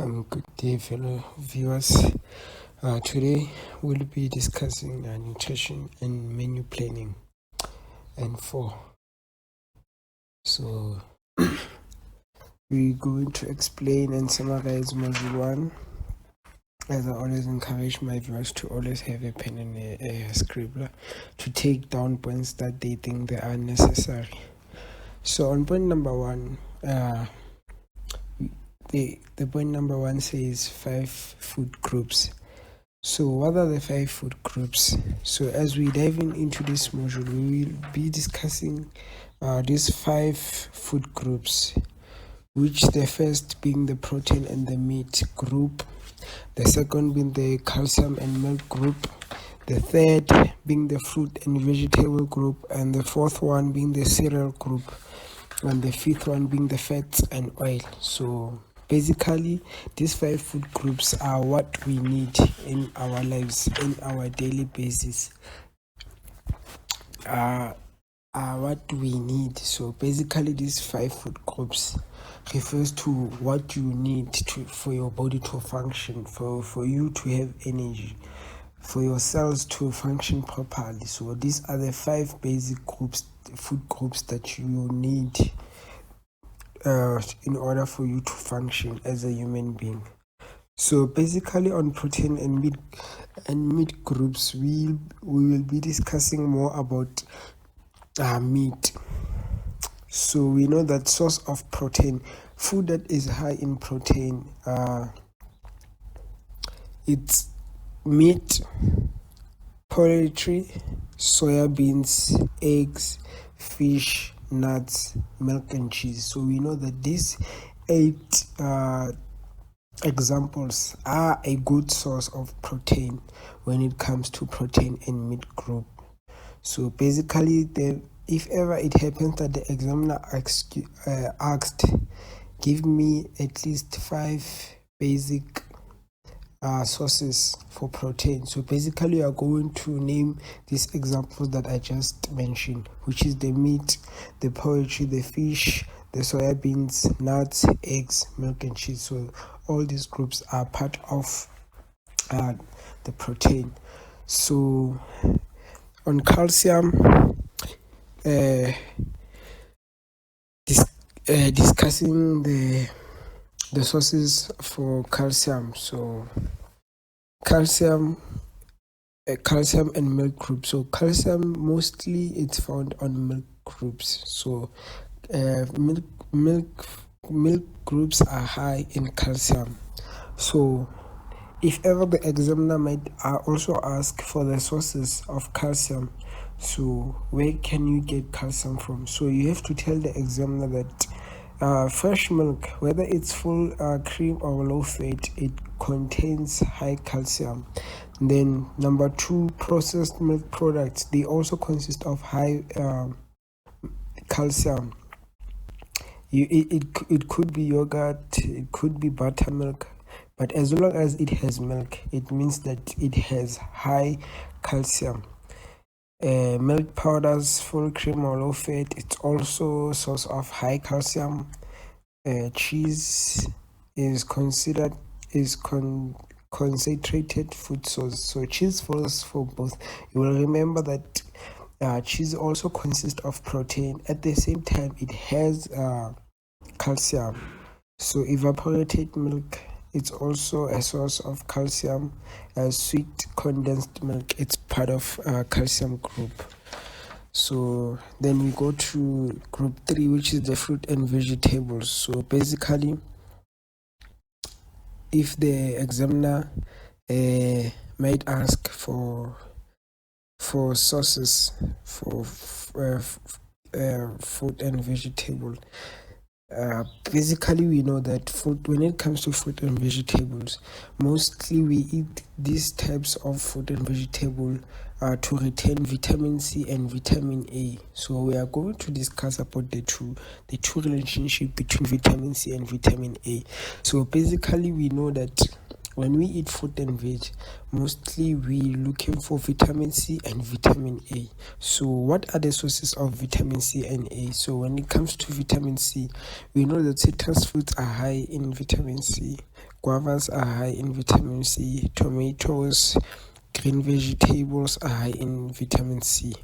Good day, fellow viewers. Today we'll be discussing nutrition and menu planning and 4. So we're going to explain and summarize module 1. As I always encourage my viewers to always have a pen and a scribbler to take down points that they think they are necessary. So on point number 1, the point number 1 says 5 food groups. So what are the 5 food groups? So as we dive into this module, we will be discussing these 5 food groups, which the first being the protein and the meat group, the second being the calcium and milk group, the third being the fruit and vegetable group, and the fourth one being the cereal group, and the fifth one being the fats and oil. So basically, these 5 food groups are what we need in our lives, in our daily basis. Are what we need. So basically, these 5 food groups refers to what you need for your body to function, for you to have energy, for your cells to function properly. So these are the 5 basic food groups that you need in order for you to function as a human being. So basically, on protein and meat groups, we will be discussing more about meat. So we know that source of protein, food that is high in protein, it's meat, poultry, soya beans, eggs, fish, nuts, milk and cheese. So we know that these 8 examples are a good source of protein when it comes to protein and meat group. So basically, if ever it happens that the examiner asked, give me at least 5 basic sources for protein. So basically, you are going to name these examples that I just mentioned, which is the meat, the poultry, the fish, the soya beans, nuts, eggs, milk and cheese. So all these groups are part of the protein. So on calcium, discussing the sources for calcium. So calcium and milk group. So calcium mostly it's found on milk groups. So milk groups are high in calcium. So if ever the examiner might also ask for the sources of calcium, so where can you get calcium from? So you have to tell the examiner that fresh milk, whether it's full cream or low fat, it contains high calcium. Then number 2, processed milk products, they also consist of high calcium. It could be yogurt, it could be buttermilk, but as long as it has milk, it means that it has high calcium. Milk powders, full cream or low fat, it's also a source of high calcium. Cheese is concentrated food source. So cheese falls for both. You will remember that cheese also consists of protein. At the same time, it has calcium. So evaporated milk, it's also a source of calcium. Sweet condensed milk, it's part of calcium group. So then we go to group 3, which is the fruit and vegetables. So basically, if the examiner might ask for sources for fruit and vegetable, basically we know that when it comes to fruit and vegetables, mostly we eat these types of fruit and vegetable to retain vitamin C and vitamin A. So we are going to discuss about the two relationship between vitamin C and vitamin A. So basically we know that when we eat fruit and veg, mostly we looking for vitamin C and vitamin A. So what are the sources of vitamin C and A? So when it comes to vitamin C, we know that citrus fruits are high in vitamin C, guavas are high in vitamin C, tomatoes, green vegetables are high in vitamin C.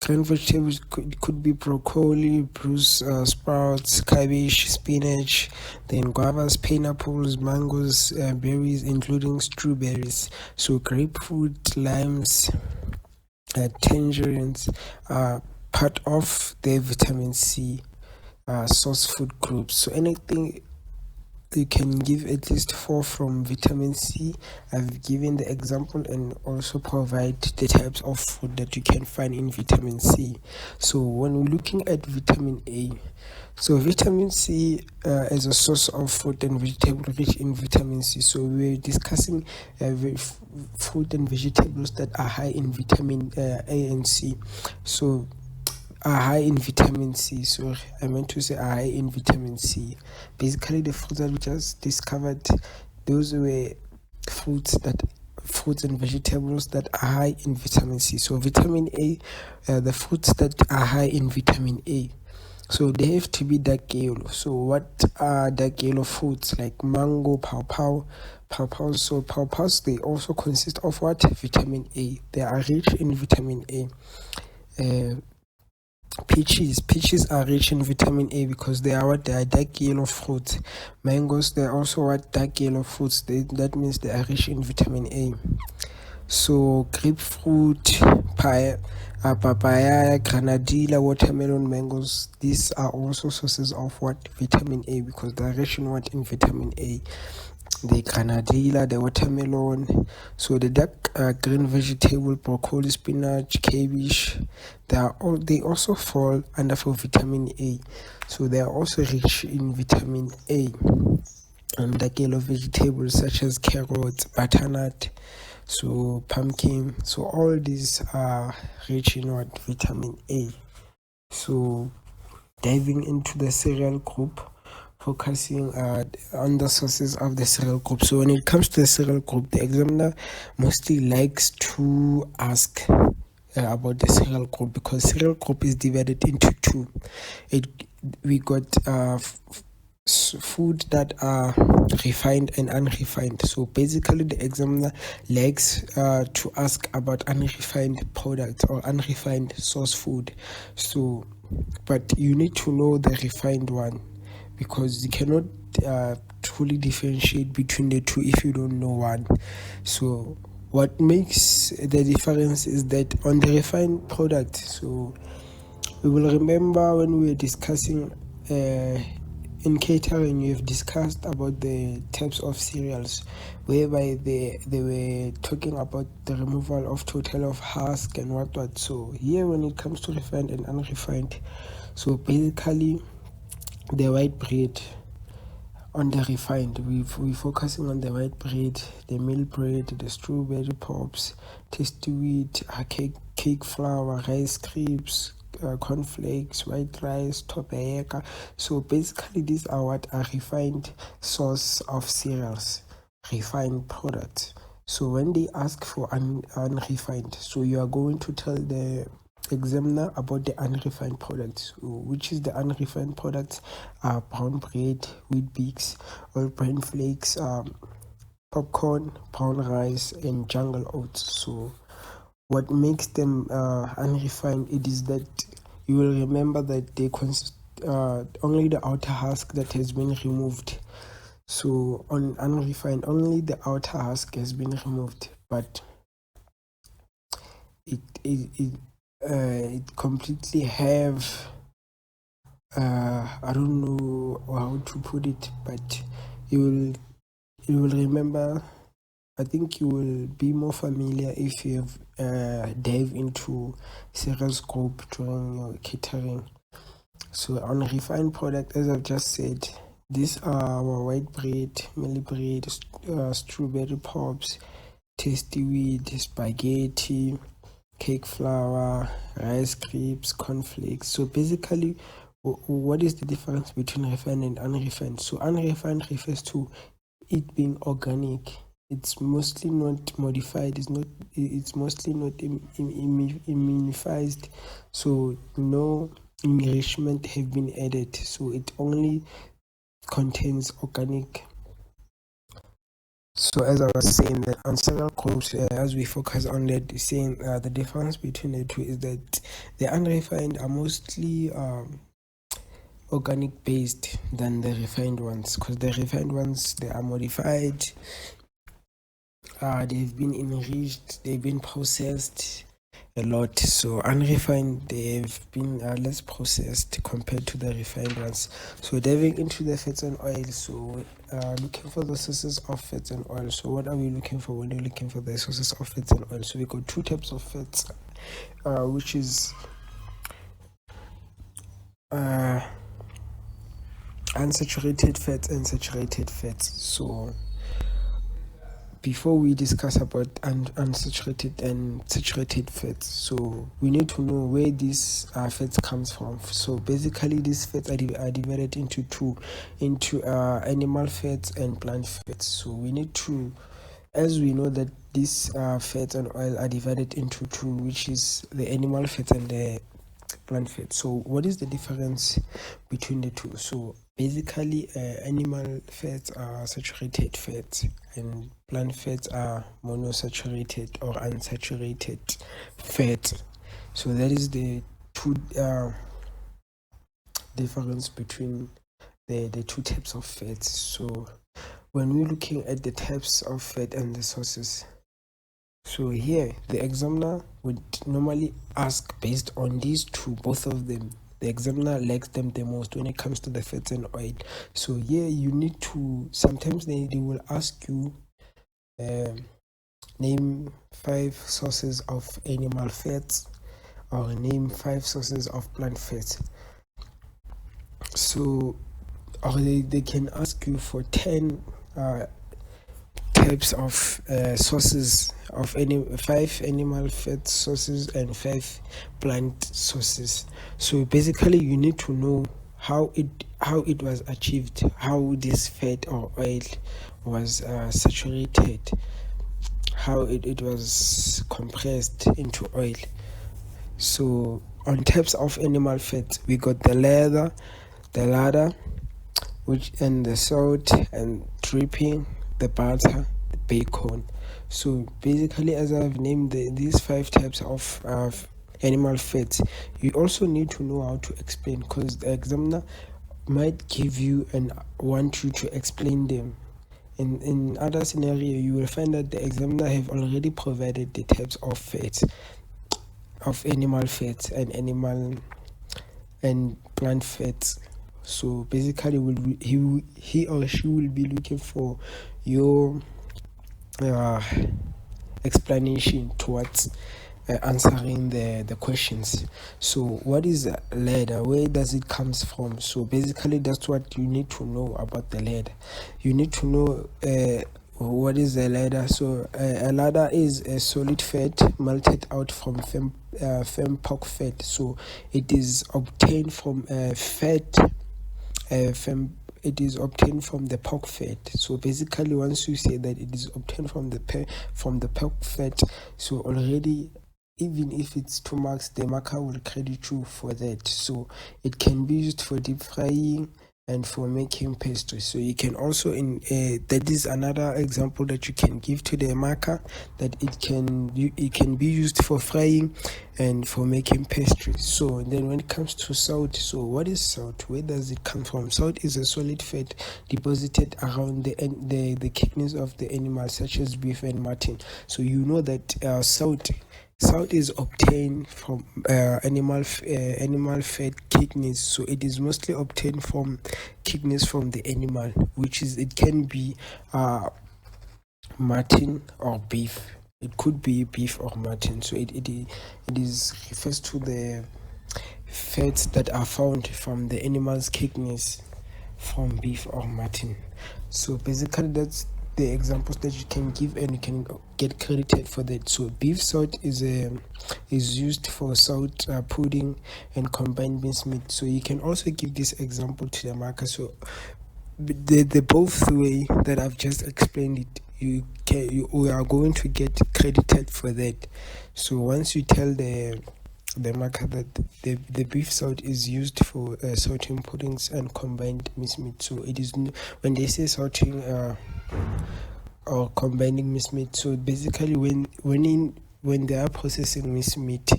Green vegetables could be broccoli, Bruce sprouts, cabbage, spinach, then guavas, pineapples, mangoes, berries, including strawberries. So grapefruit, limes, tangerines are part of the vitamin C source food groups. So anything you can give at least 4 from vitamin C. I've given the example and also provide the types of food that you can find in vitamin C. So when we're looking at vitamin A, so vitamin C as a source of fruit and vegetable rich in vitamin C. So we're discussing fruit and vegetables that are high in vitamin A and C. So are high in vitamin C. So I meant to say are high in vitamin C. Basically, the fruits that we just discovered, those were fruits and vegetables that are high in vitamin C. So vitamin A, the fruits that are high in vitamin A. So they have to be dark yellow. So what are dark yellow fruits like mango, pawpaw? So pawpaws, they also consist of what? Vitamin A. They are rich in vitamin A. Peaches are rich in vitamin A because they are dark yellow fruits. Mangoes, they're also dark yellow fruits. That means they are rich in vitamin A. So grapefruit, papaya, granadilla, watermelon, mangoes, these are also sources of vitamin A because they are rich in vitamin A. The granadilla, the watermelon, so the dark green vegetable, broccoli, spinach, cabbage, they also fall under for vitamin A. So they are also rich in vitamin A. And dark yellow vegetables such as carrots, butternut, so pumpkin, so all these are rich in vitamin A. So diving into the cereal group, focusing on the sources of the cereal group. So when it comes to the cereal group, the examiner mostly likes to ask about the cereal group because cereal group is divided into two. We got food that are refined and unrefined. So basically the examiner likes to ask about unrefined products or unrefined source food. So but you need to know the refined one because you cannot truly differentiate between the two if you don't know one. So what makes the difference is that on the refined product, so we will remember when we were discussing in catering, you have discussed about the types of cereals whereby they were talking about the removal of total of husk and what. So here when it comes to refined and unrefined, so basically the white bread, on the refined, we're focusing on the white bread, the meal bread, the strawberry pops, tasty wheat, cake flour, rice crisps, cornflakes, white rice, tobacco. So basically these are what are refined source of cereals, refined products. So when they ask for unrefined, so you are going to tell the examiner about the unrefined products. Which is the unrefined products? Brown bread, wheat bix, all grain flakes, popcorn, brown rice, and jungle oats. So what makes them unrefined, it is that you will remember that they consist only the outer husk that has been removed. So on unrefined, only the outer husk has been removed, but it completely have I don't know how to put it, but you will remember. I think you will be more familiar if you have dive into cereals group during your catering. So on refined product, as I've just said, these are our white bread, mealie bread, strawberry pops, tasty wheat, spaghetti, cake flour, rice crisps, cornflakes. So basically, what is the difference between refined and unrefined? So unrefined refers to it being organic. it's mostly not modified, it's mostly not immunized, so no enrichment have been added, so it only contains organic. So as I was saying, that ancestral crops, as we focus on that, saying the difference between the two is that the unrefined are mostly organic based than the refined ones, because the refined ones, they are modified, they've been enriched, they've been processed a lot. So unrefined, they've been less processed compared to the refined ones. So diving into the fats and oils, so looking for the sources of fats and oils. So what are we looking for when we're looking for the sources of fats and oils? So we got two types of fats, which is unsaturated fats and saturated fats. So before we discuss about unsaturated and saturated fats, so we need to know where these fats comes from. So basically, these fats are divided into two, into animal fats and plant fats. So we need to, as we know that these fats and oil are divided into two, which is the animal fats and the plant fat. So what is the difference between the two? So basically, animal fats are saturated fats and plant fats are monosaturated or unsaturated fats. So that is the two difference between the two types of fats. So when we're looking at the types of fat and the sources, so here the examiner would normally ask based on these two, both of them. The examiner likes them the most when it comes to the fats and oil. So here you need to, sometimes they will ask you name 5 sources of animal fats or name 5 sources of plant fats. So or they can ask you for 10 types of sources of 5 animal fat sources and 5 plant sources. So basically you need to know how it was achieved, how this fat or oil was saturated, how it was compressed into oil. So on types of animal fat, we got the leather, the ladder, which and the salt and dripping, the butter, the bacon. So basically, as I've named these 5 types of animal fats, you also need to know how to explain, because the examiner might give you and want you to explain them. In other scenario, you will find that the examiner have already provided the types of fats, of animal fats and animal and plant fats. So basically, he or she will be looking for your explanation towards answering the questions. So what is a ladder? Where does it comes from? So basically, that's what you need to know about the ladder. You need to know what is a ladder. So a ladder is a solid fat melted out from pork fat. So it is obtained from fat. It is obtained from the pork fat. So basically, once you say that it is obtained from the pork fat, so already, even if it's 2 marks, the marker will credit you for that. So it can be used for deep frying and for making pastry. So you can also that is another example that you can give to the marker, that it can be used for frying and for making pastry. So then when it comes to salt, so what is salt? Where does it come from? Salt is a solid fat deposited around the kidneys of the animal, such as beef and mutton. So you know that salt is obtained from animal fat kidneys. So it is mostly obtained from kidneys from the animal, which is, it can be mutton or beef. It could be beef or mutton. So it is refers to the fats that are found from the animal's kidneys from beef or mutton. So basically, that's the examples that you can give, and you can get credited for that. So beef salt is used for salt pudding and combined mincemeat. So you can also give this example to the marker. So the both way that I've just explained it, we are going to get credited for that. So once you tell the marker that the beef salt is used for salting puddings and combined mince meat, so it is when they say salting or combining mince meat, so basically when they are processing mince meat,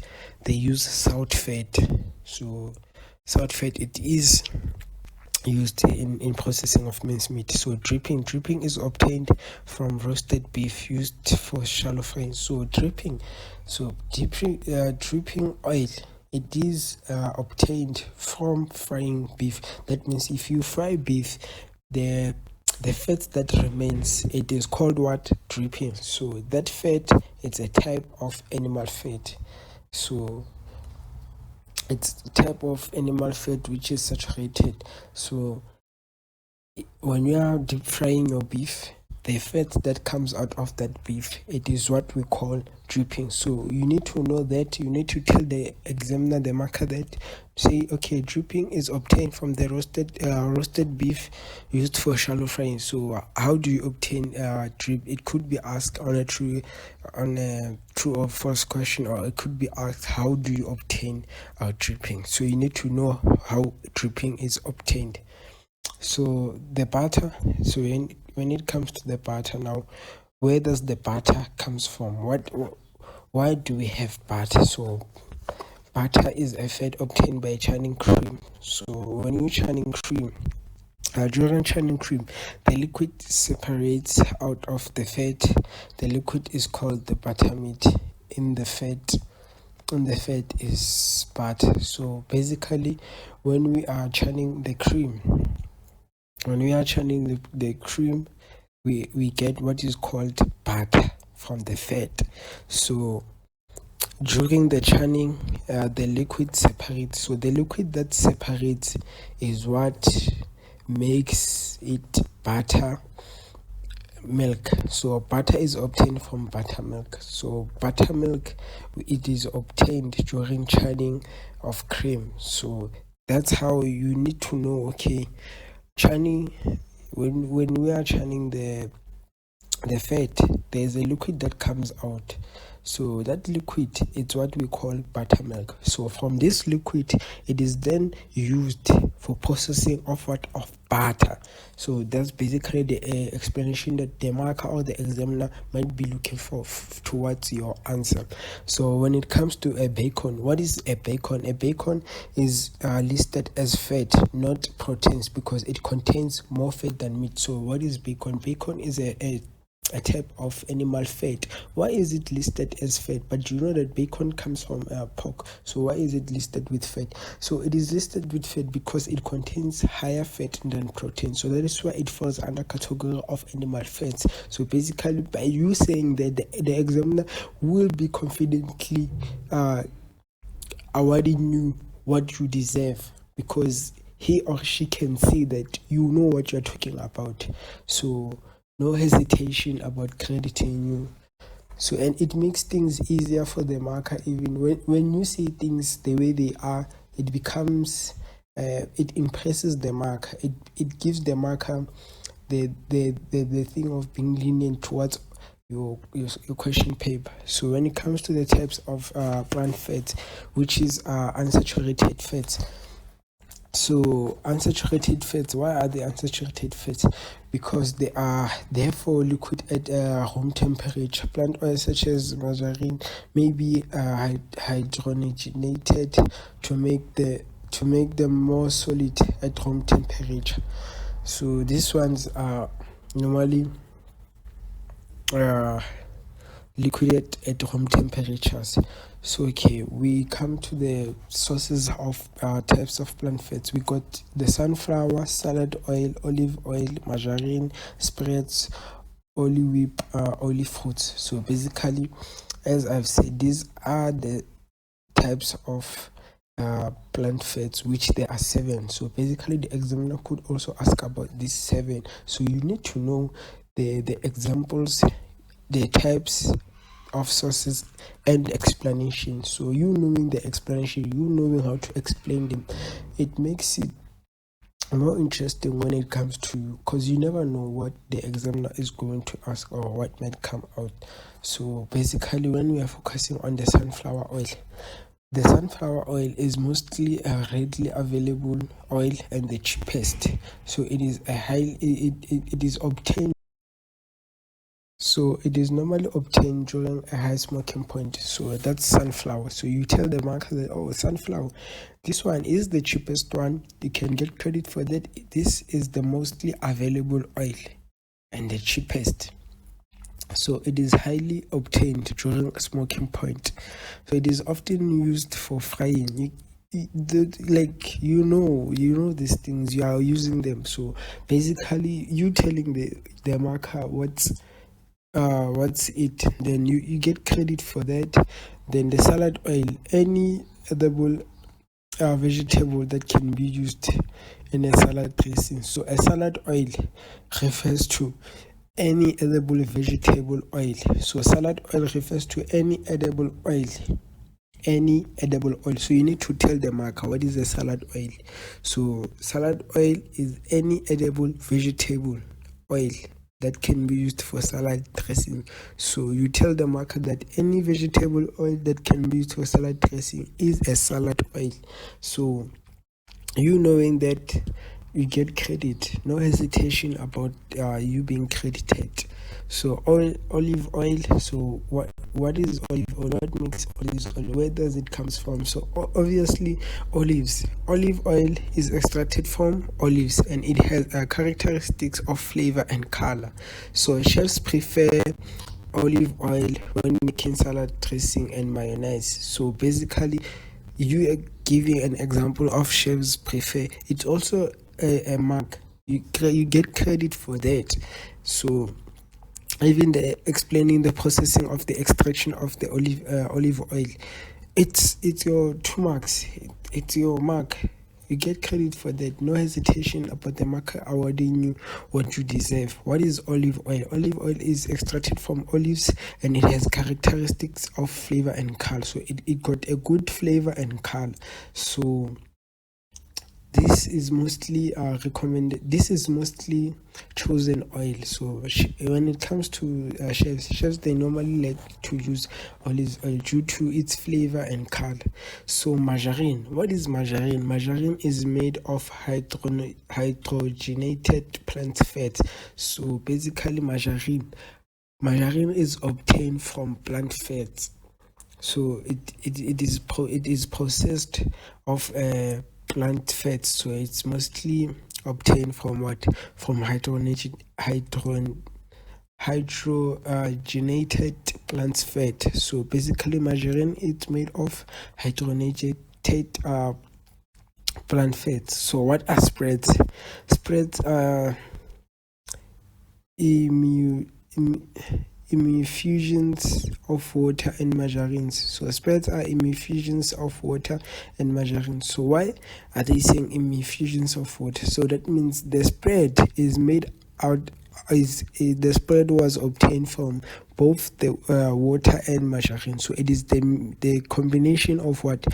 they use salt fat. So salt fat, it is used in processing of mincemeat. So dripping is obtained from roasted beef used for shallow frying. So dripping oil, it is obtained from frying beef. That means if you fry beef, the fat that remains, it is called what? Dripping. So that fat, it's a type of animal fat. So it's a type of animal fat which is saturated. So when you are deep frying your beef, the fat that comes out of that beef, it is what we call dripping. So you need to know that. You need to tell the examiner, the marker, that say, okay, dripping is obtained from the roasted beef used for shallow frying. So how do you obtain drip? It could be asked on a true or false question, or it could be asked, how do you obtain dripping? So you need to know how dripping is obtained. So the butter, so when it comes to the butter now, where does the butter comes from? Why do we have butter? So butter is a fat obtained by churning cream. So when you churning cream, during churning cream, the liquid separates out of the fat. The liquid is called the buttermeat. In the fat is butter. So basically, when we are churning the cream, the cream, we get what is called butter from the fat. So during the churning, the liquid separates. So the liquid that separates is what makes it buttermilk. So butter is obtained from buttermilk. So buttermilk, it is obtained during churning of cream. So that's how you need to know, okay, churning, when we are churning the fat, there's a liquid that comes out. So that liquid, it's what we call buttermilk. So from this liquid, it is then used for processing of butter. So that's basically the explanation that the marker or the examiner might be looking for towards your answer. So when it comes to a bacon, what is a bacon? A bacon is listed as fat, not proteins, because it contains more fat than meat. So what is bacon? Bacon is a type of animal fat. Why is it listed as fat? But you know that bacon comes from pork. So why is it listed with fat? So it is listed with fat because it contains higher fat than protein. So that is why it falls under category of animal fats. So basically, by you saying that, the examiner will be confidently awarding you what you deserve, because he or she can see that you know what you're talking about. So no hesitation about crediting you. So, and it makes things easier for the marker. Even when you see things the way they are, it becomes it impresses the marker. It gives the marker the thing of being lenient towards your question paper. So when it comes to the types of plant fats, which is unsaturated fats. So unsaturated fats, why are they unsaturated fats? Because they are therefore liquid at room temperature. Plant oils such as margarine may be hydrogenated to make them more solid at room temperature. So these ones are normally liquid at room temperatures. So okay, we come to the sources of types of plant fats. We got the sunflower, salad oil, olive oil, margarine, spreads, olive fruits. So basically, as I've said, these are the types of plant fats, which there are 7. So basically, the examiner could also ask about these 7. So you need to know the examples, the types of sources, and explanation. So you knowing the explanation, you knowing how to explain them, it makes it more interesting when it comes to, because you never know what the examiner is going to ask or what might come out. So basically, when we are focusing on the sunflower oil, the sunflower oil is mostly a readily available oil and the cheapest. So it is it is obtained. So it is normally obtained during a high smoking point. So that's sunflower. So you tell the market that, oh, sunflower, this one is the cheapest one. You can get credit for that. This is the mostly available oil and the cheapest. So it is highly obtained during a smoking point. So it is often used for frying. You know these things, you are using them. So basically, you telling the marker what's it, then you get credit for that. Then the salad oil, any edible vegetable that can be used in a salad dressing. So a salad oil refers to any edible vegetable oil. So salad oil refers to any edible oil. Any edible oil. So you need to tell the marker what is a salad oil. So salad oil is any edible vegetable oil that can be used for salad dressing. So you tell the marker that any vegetable oil that can be used for salad dressing is a salad oil. So you knowing that, you get credit. No hesitation about you being credited. So olive oil. So what is olive oil? What makes olive oil? Where does it comes from? So obviously olives. Olive oil is extracted from olives and it has characteristics of flavor and color. So chefs prefer olive oil when making salad dressing and mayonnaise. So basically, you are giving an example of chefs prefer. It's also a mark. You get credit for that. So even the explaining the processing of the extraction of the olive oil, it's your 2 marks. It's your mark. You get credit for that. No hesitation about the marker awarding you what you deserve. What is olive oil? Olive oil is extracted from olives and it has characteristics of flavor and color. So it got a good flavor and color. So this is mostly recommended. This is mostly chosen oil. So when it comes to chefs, they normally like to use olive oil due to its flavor and color. So margarine. What is margarine? Margarine is made of hydrogenated plant fat. So basically, margarine is obtained from plant fats. So it is processed of plant fats. So it's mostly obtained from what? From hydrogenated plant fat. So basically, margarine is made of hydrogenated plant fats. So what are spreads? Spreads are infusions of water and margarines. So spreads are infusions of water and margarines. So why are they saying infusions of water? So that means the spread is made out. The spread was obtained from both the water and margarine. So it is the combination of what?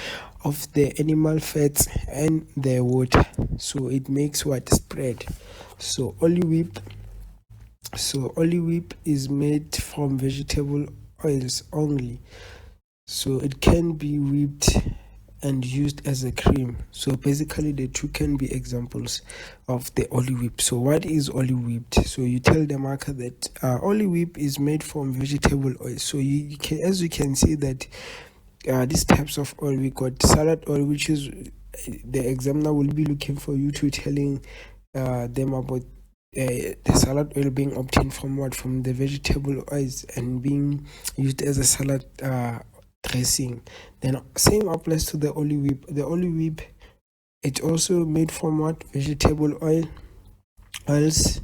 Of the animal fats and the water. So it makes what? Spread. So olive whip is made from vegetable oils only. So it can be whipped and used as a cream. So basically, the two can be examples of the olive whip. So what is olive whipped? So you tell the marker that olive whip is made from vegetable oil. So you can, as you can see that these types of oil, we got salad oil, which is the examiner will be looking for you to telling them about the salad oil being obtained from what? From the vegetable oils and being used as a salad dressing. Then same applies to the olive whip. The olive whip, it's also made from what? Vegetable oils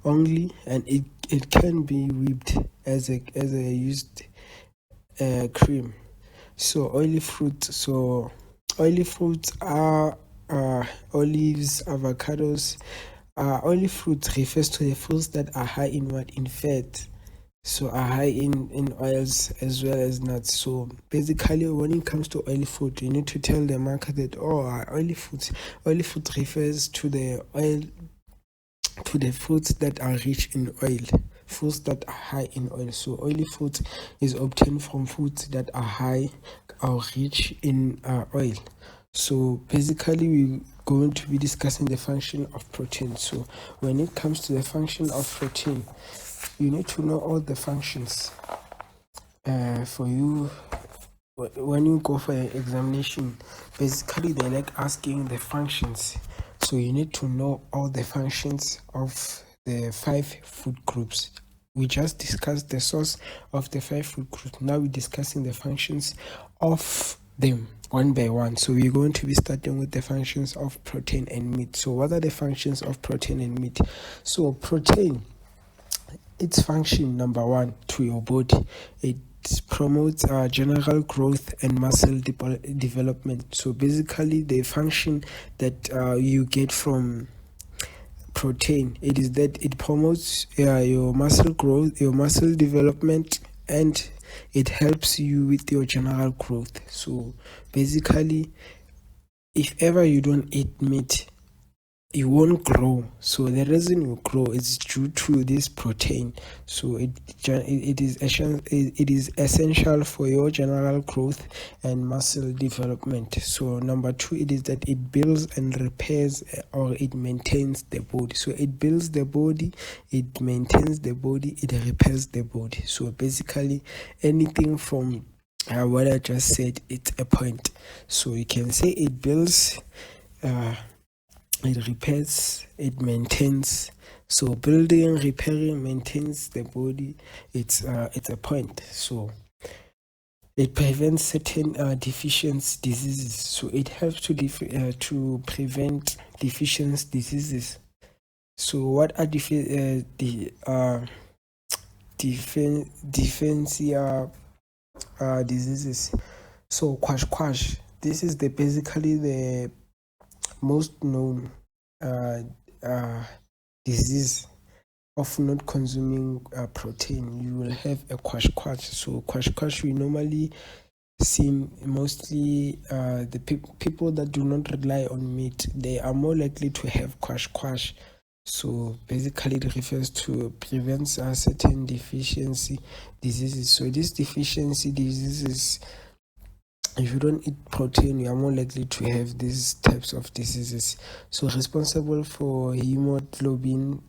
only, and it can be whipped as a used cream. So oily fruits. So oily fruits are olives, avocados. Oily fruits refers to the fruits that are high in what? In fat. so are high in oils as well as nuts. So basically, when it comes to oily food, you need to tell the market that oily food refers to the foods that are rich in oil, foods that are high in oil. So oily food is obtained from foods that are high or rich in oil. So basically, we're going to be discussing the function of protein. So when it comes to the function of protein, you need to know all the functions. For you, when you go for an examination, basically they like asking the functions. So you need to know all the functions of the 5 food groups. We just discussed the source of the 5 food groups. Now we're discussing the functions of them one by one. So we're going to be starting with the functions of protein and meat. So what are the functions of protein and meat? So protein, its function number 1 to your body, it promotes general growth and muscle development. So basically the function that you get from protein, it is that it promotes your muscle growth, your muscle development, and it helps you with your general growth. So basically, if ever you don't eat meat, you won't grow. So the reason you grow is due to this protein. So it is essential for your general growth and muscle development. So number 2, it is that it builds and repairs, or it maintains the body. So it builds the body, it maintains the body, it repairs the body. So basically anything from what I just said, it's a point. So you can say it builds, it repairs, it maintains. So building, repairing, maintains the body. It's a point. So it prevents certain deficiency diseases. So it helps to prevent deficiency diseases. So what are defensive diseases? So quash. This is basically the most known disease of not consuming protein. You will have a quash. So quash we normally see mostly the people that do not rely on meat, they are more likely to have quash. So basically it refers to prevents certain deficiency diseases. So these deficiency diseases, if you don't eat protein, you are more likely to have these types of diseases. So responsible for hemoglobin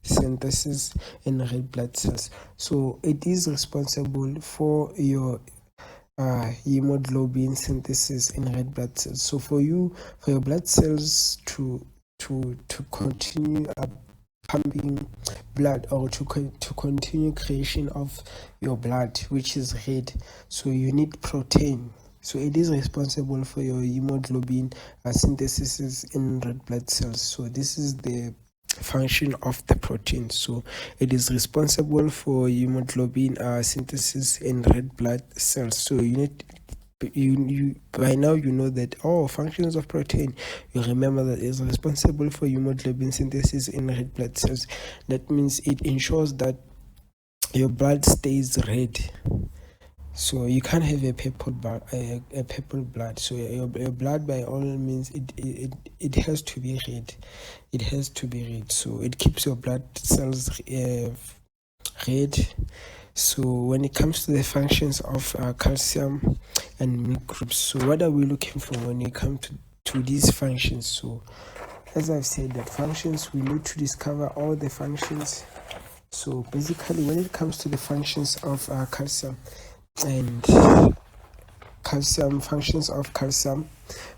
synthesis in red blood cells. So it is responsible for your hemoglobin synthesis in red blood cells. So for your blood cells to continue pumping blood, or to continue creation of your blood, which is red, so you need protein. So it is responsible for your hemoglobin synthesis in red blood cells. So this is the function of the protein. So it is responsible for hemoglobin synthesis in red blood cells. So you by now you know that functions of protein. You remember that it's responsible for hemoglobin synthesis in red blood cells. That means it ensures that your blood stays red. So you can't have a purple blood. So your blood, by all means, it has to be red. It has to be red. So it keeps your blood cells red. So when it comes to the functions of calcium and milk groups, so what are we looking for when it comes to these functions? So as I've said, that functions, we need to discover all the functions. So basically, when it comes to the functions of calcium functions of calcium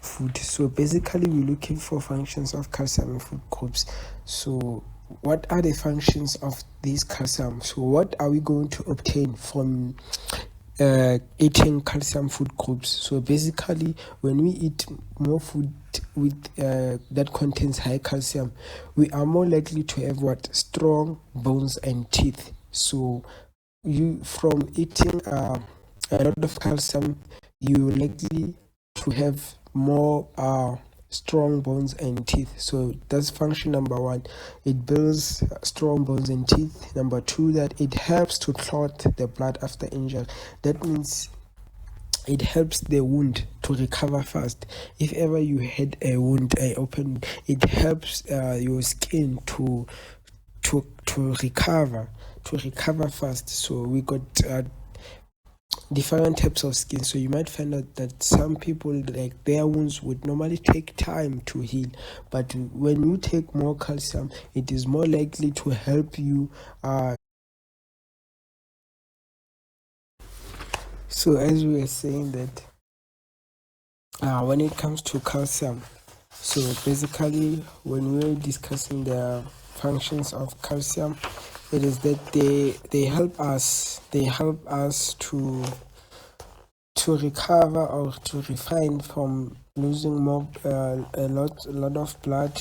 food, so basically we're looking for functions of calcium in food groups. So what are the functions of these calcium? So what are we going to obtain from eating calcium food groups? So basically, when we eat more food with that contains high calcium, we are more likely to have strong bones and teeth. So you, from eating a lot of calcium, you're likely to have more strong bones and teeth. So that's function number one. It builds strong bones and teeth. Number two, that it helps to clot the blood after injury. That means it helps the wound to recover fast. If ever you had a wound, it helps your skin to recover fast. So we got different types of skin. So you might find out that some people, like, their wounds would normally take time to heal, but when you take more calcium, it is more likely to help you. So as we were saying that when it comes to calcium, so basically when we're discussing the functions of calcium, it is that they help us to recover or to refine from losing more a lot of blood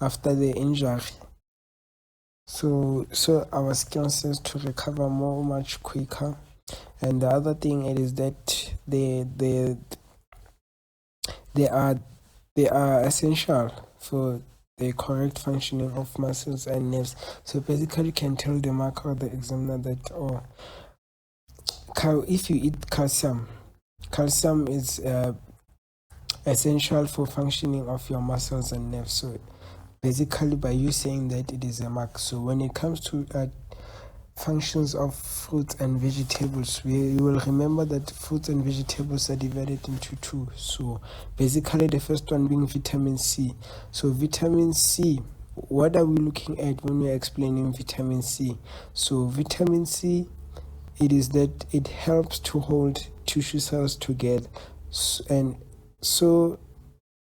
after the injury. So our skin cells to recover much quicker. And the other thing, it is that they are essential for the correct functioning of muscles and nerves. So basically you can tell the marker or the examiner that if you eat calcium is essential for functioning of your muscles and nerves. So basically by you saying that, it is a mark. So when it comes to functions of fruits and vegetables, you will remember that fruits and vegetables are divided into two. So basically the first one being vitamin C. So vitamin C, what are we looking at when we're explaining vitamin C? So vitamin C, it is that it helps to hold tissue cells together, and so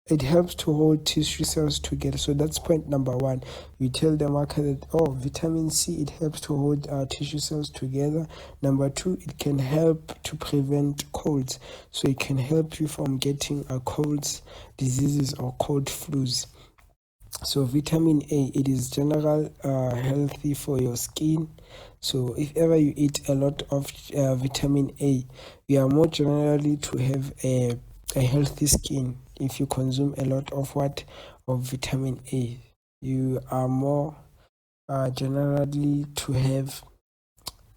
it helps to hold tissue cells together. So that's point number one. You tell the marker that, vitamin C, it helps to hold tissue cells together. Number two, it can help to prevent colds. So it can help you from getting colds, diseases, or cold flus. So vitamin A, it is general healthy for your skin. So if ever you eat a lot of vitamin A, you are more generally to have a healthy skin. If you consume a lot of vitamin A, you are more generally to have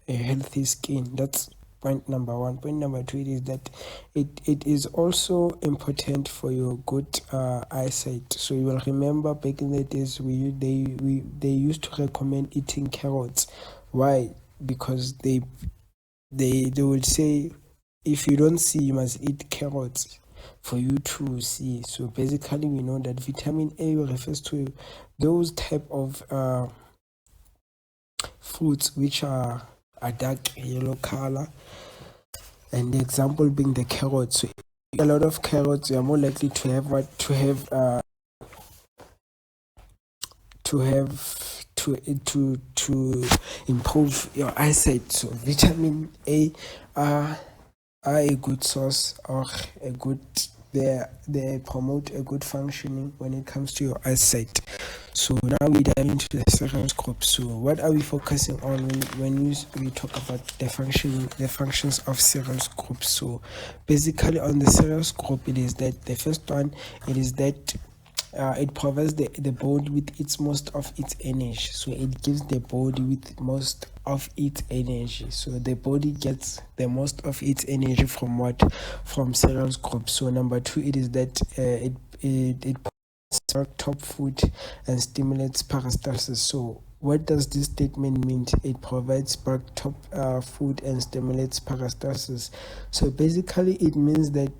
a healthy skin. That's point number one. Point number two is that it is also important for your good eyesight. So you will remember back in the days they used to recommend eating carrots. Why? Because they would say, if you don't see, you must eat carrots for you to see. So basically we know that vitamin A refers to those type of fruits which are a dark yellow color, and the example being the carrots. So a lot of carrots, you are more likely to improve your eyesight. So vitamin A are a good source, or a good, they promote a good functioning when it comes to your eyesight. So now we dive into the cereals group. So what are we focusing on when we talk about the functions of cereals group? So basically on the cereals group, it is that the first one, it is that it provides the body with most of its energy. So it gives the body with most of its energy. So the body gets the most of its energy from what? From cereals group. So number two, it is that it top food and stimulates peristalsis. So what does this statement mean? It provides bulk top food and stimulates peristalsis. So basically it means that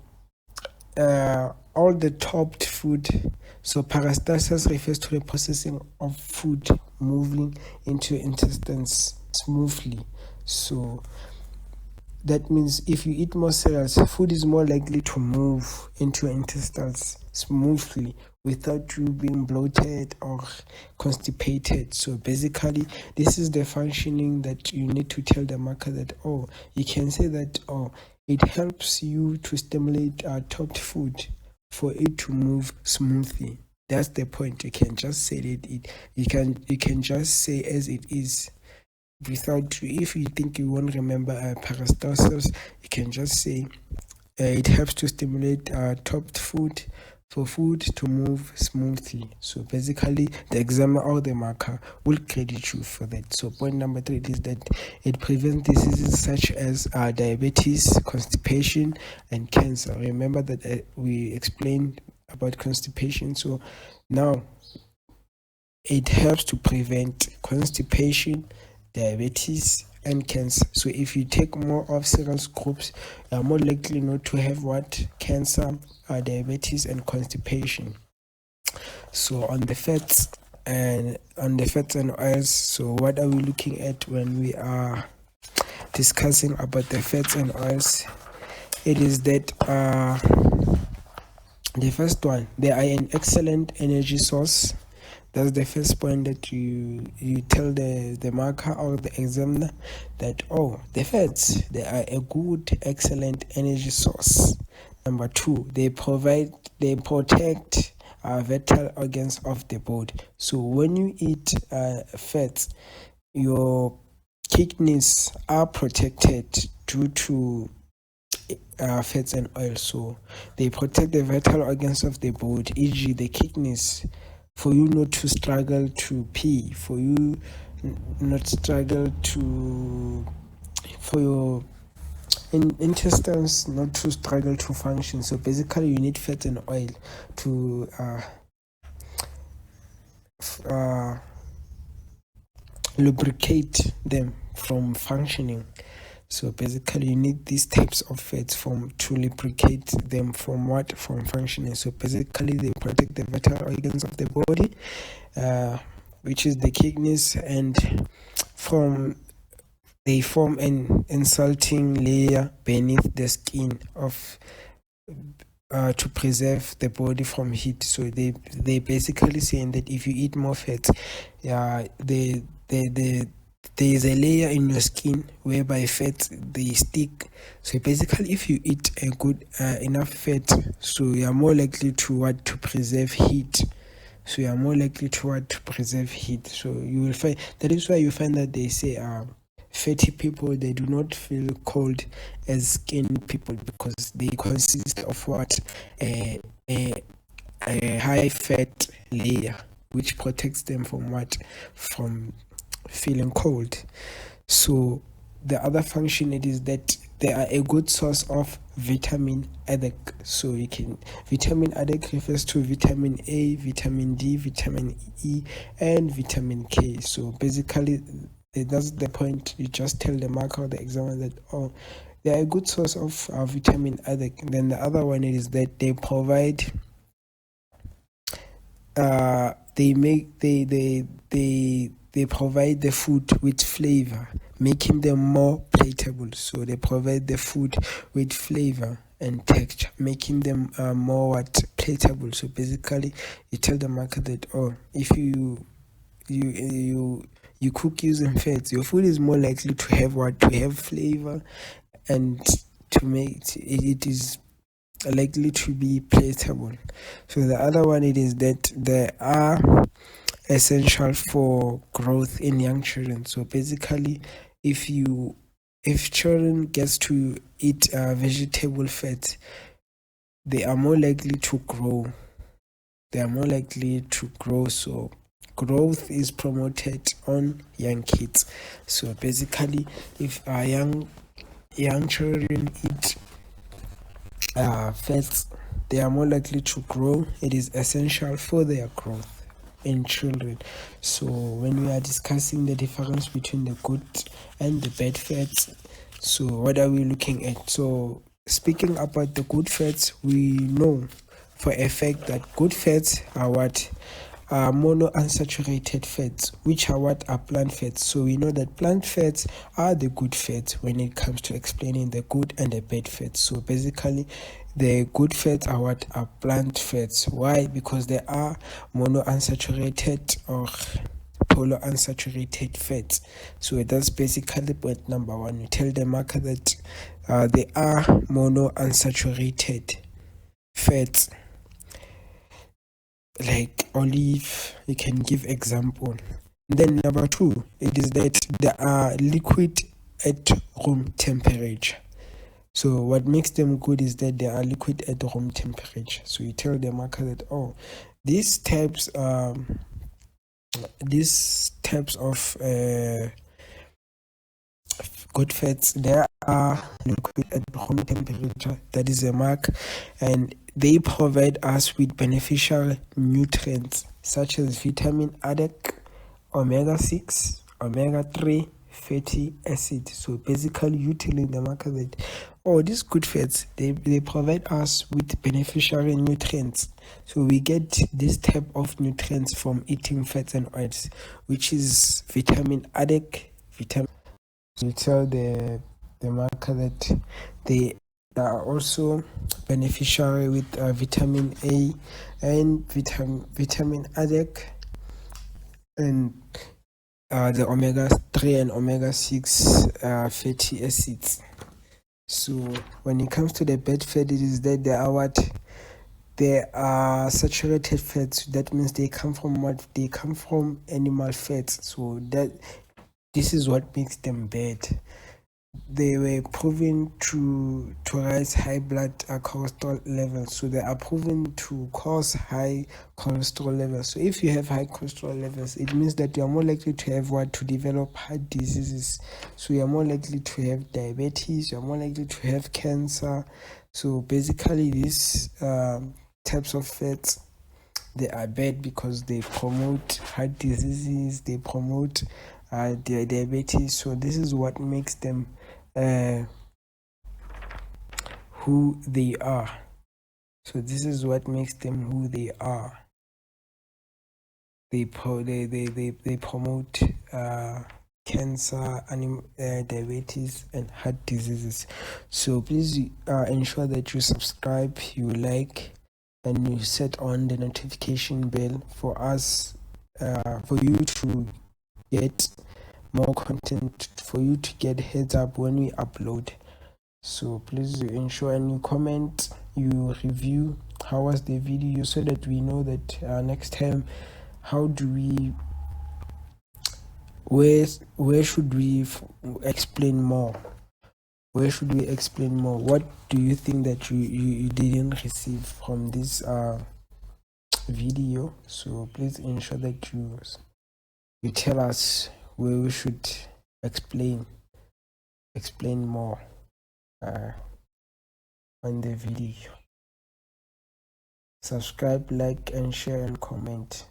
all the topped food, so peristalsis refers to the processing of food moving into your intestines smoothly. So that means if you eat more cereals, food is more likely to move into your intestines smoothly without you being bloated or constipated. So basically this is the functioning that you need to tell the marker that, you can say that, it helps you to stimulate topped food for it to move smoothly. That's the point. You can just say it. You can just say as it is, without, if you think you won't remember peristalsis, you can just say it helps to stimulate topped food for food to move smoothly. So basically, the examiner or the marker will credit you for that. So point number 3 is that it prevents diseases such as diabetes, constipation, and cancer. Remember that we explained about constipation. So now it helps to prevent constipation, diabetes, and cancer. So if you take more of cereal groups, you are more likely not to have cancer, diabetes, and constipation. So on the fats and oils, so what are we looking at when we are discussing about the fats and oils? It is that the first one, they are an excellent energy source. That's the first point that you tell the marker or the examiner that, the fats, they are a good, excellent energy source. Number 2, they protect vital organs of the body. So when you eat fats, your kidneys are protected due to fats and oil. So they protect the vital organs of the body, e.g. the kidneys, for you not to struggle to pee, for you not struggle to, for your intestines not to struggle to function. So basically you need fat and oil to lubricate them from functioning. So basically you need these types of fats to lubricate them from functioning. So basically they protect the vital organs of the body, which is the kidneys, and they form an insulting layer beneath the skin to preserve the body from heat. So they basically saying that if you eat more fat, there is a layer in your skin whereby fats they stick. So basically, if you eat a good enough fat, so you are more likely to preserve heat. So you will find that is why you find that they say fatty people, they do not feel cold as skinny people, because they consist of a high fat layer which protects them from feeling cold. So the other function, it is that they are a good source of vitamin A. So vitamin A refers to vitamin A, vitamin D, vitamin E, and vitamin K. So basically that's the point. You just tell the marker or the examiner that they are a good source of vitamin A. Then the other one is that they provide they provide the food with flavor, making them more palatable. So they provide the food with flavor and texture, making them more palatable. So basically, you tell the marker that if you cook using fats, your food is more likely to have flavor, and to make it is likely to be palatable. So the other one, it is that they are essential for growth in young children. So basically, if children gets to eat vegetable fat, they are more likely to grow. So growth is promoted on young kids. So basically, if our young children eat fats, they are more likely to grow. It is essential for their growth in children. So when we are discussing the difference between the good and the bad fats, so what are we looking at? So speaking about the good fats, we know for a fact that good fats are monounsaturated fats, which are plant fats. So we know that plant fats are the good fats when it comes to explaining the good and the bad fats. So basically, the good fats are plant fats. Why? Because they are monounsaturated or polyunsaturated fats. So that's basically point number 1. You tell the marker that they are monounsaturated fats, like olive. You can give example. Then number 2, it is that they are liquid at room temperature. So what makes them good is that they are liquid at room temperature. So you tell the marker that, oh, these types of good fats, they are liquid at room temperature. That is a mark, and they provide us with beneficial nutrients such as vitamin ADEC, omega-6, omega-3 fatty acids. So basically you telling the marker that, oh, these good fats, they provide us with beneficial nutrients. So we get this type of nutrients from eating fats and oils, which is vitamin ADEC, vitamin. You tell the marker that they are also beneficial with vitamin A and vitamin ADEC and the omega-3 and omega-6 fatty acids. So when it comes to the bad fat, it is that they are what? They are saturated fats. That means they come from what? They come from animal fats. So that this is what makes them bad. They were proven to raise high blood cholesterol levels. So they are proven to cause high cholesterol levels. So if you have high cholesterol levels, it means that you are more likely to have what? To develop heart diseases. So you are more likely to have diabetes, you are more likely to have cancer. So basically these types of fats, they are bad because they promote heart diseases, they promote diabetes. So this is what makes them who they are. So this is what makes them who they are. They promote cancer, diabetes, and heart diseases. So please ensure that you subscribe, you like, and you set on the notification bell for us, for you to get more content, for you to get heads up when we upload. So please ensure and you comment, you review how was the video, so that we know that next time how do we, where should we explain more, where should we explain more, what do you think that you didn't receive from this video. So please ensure that you tell us where we should explain more on the video. Subscribe, like, and share, and comment.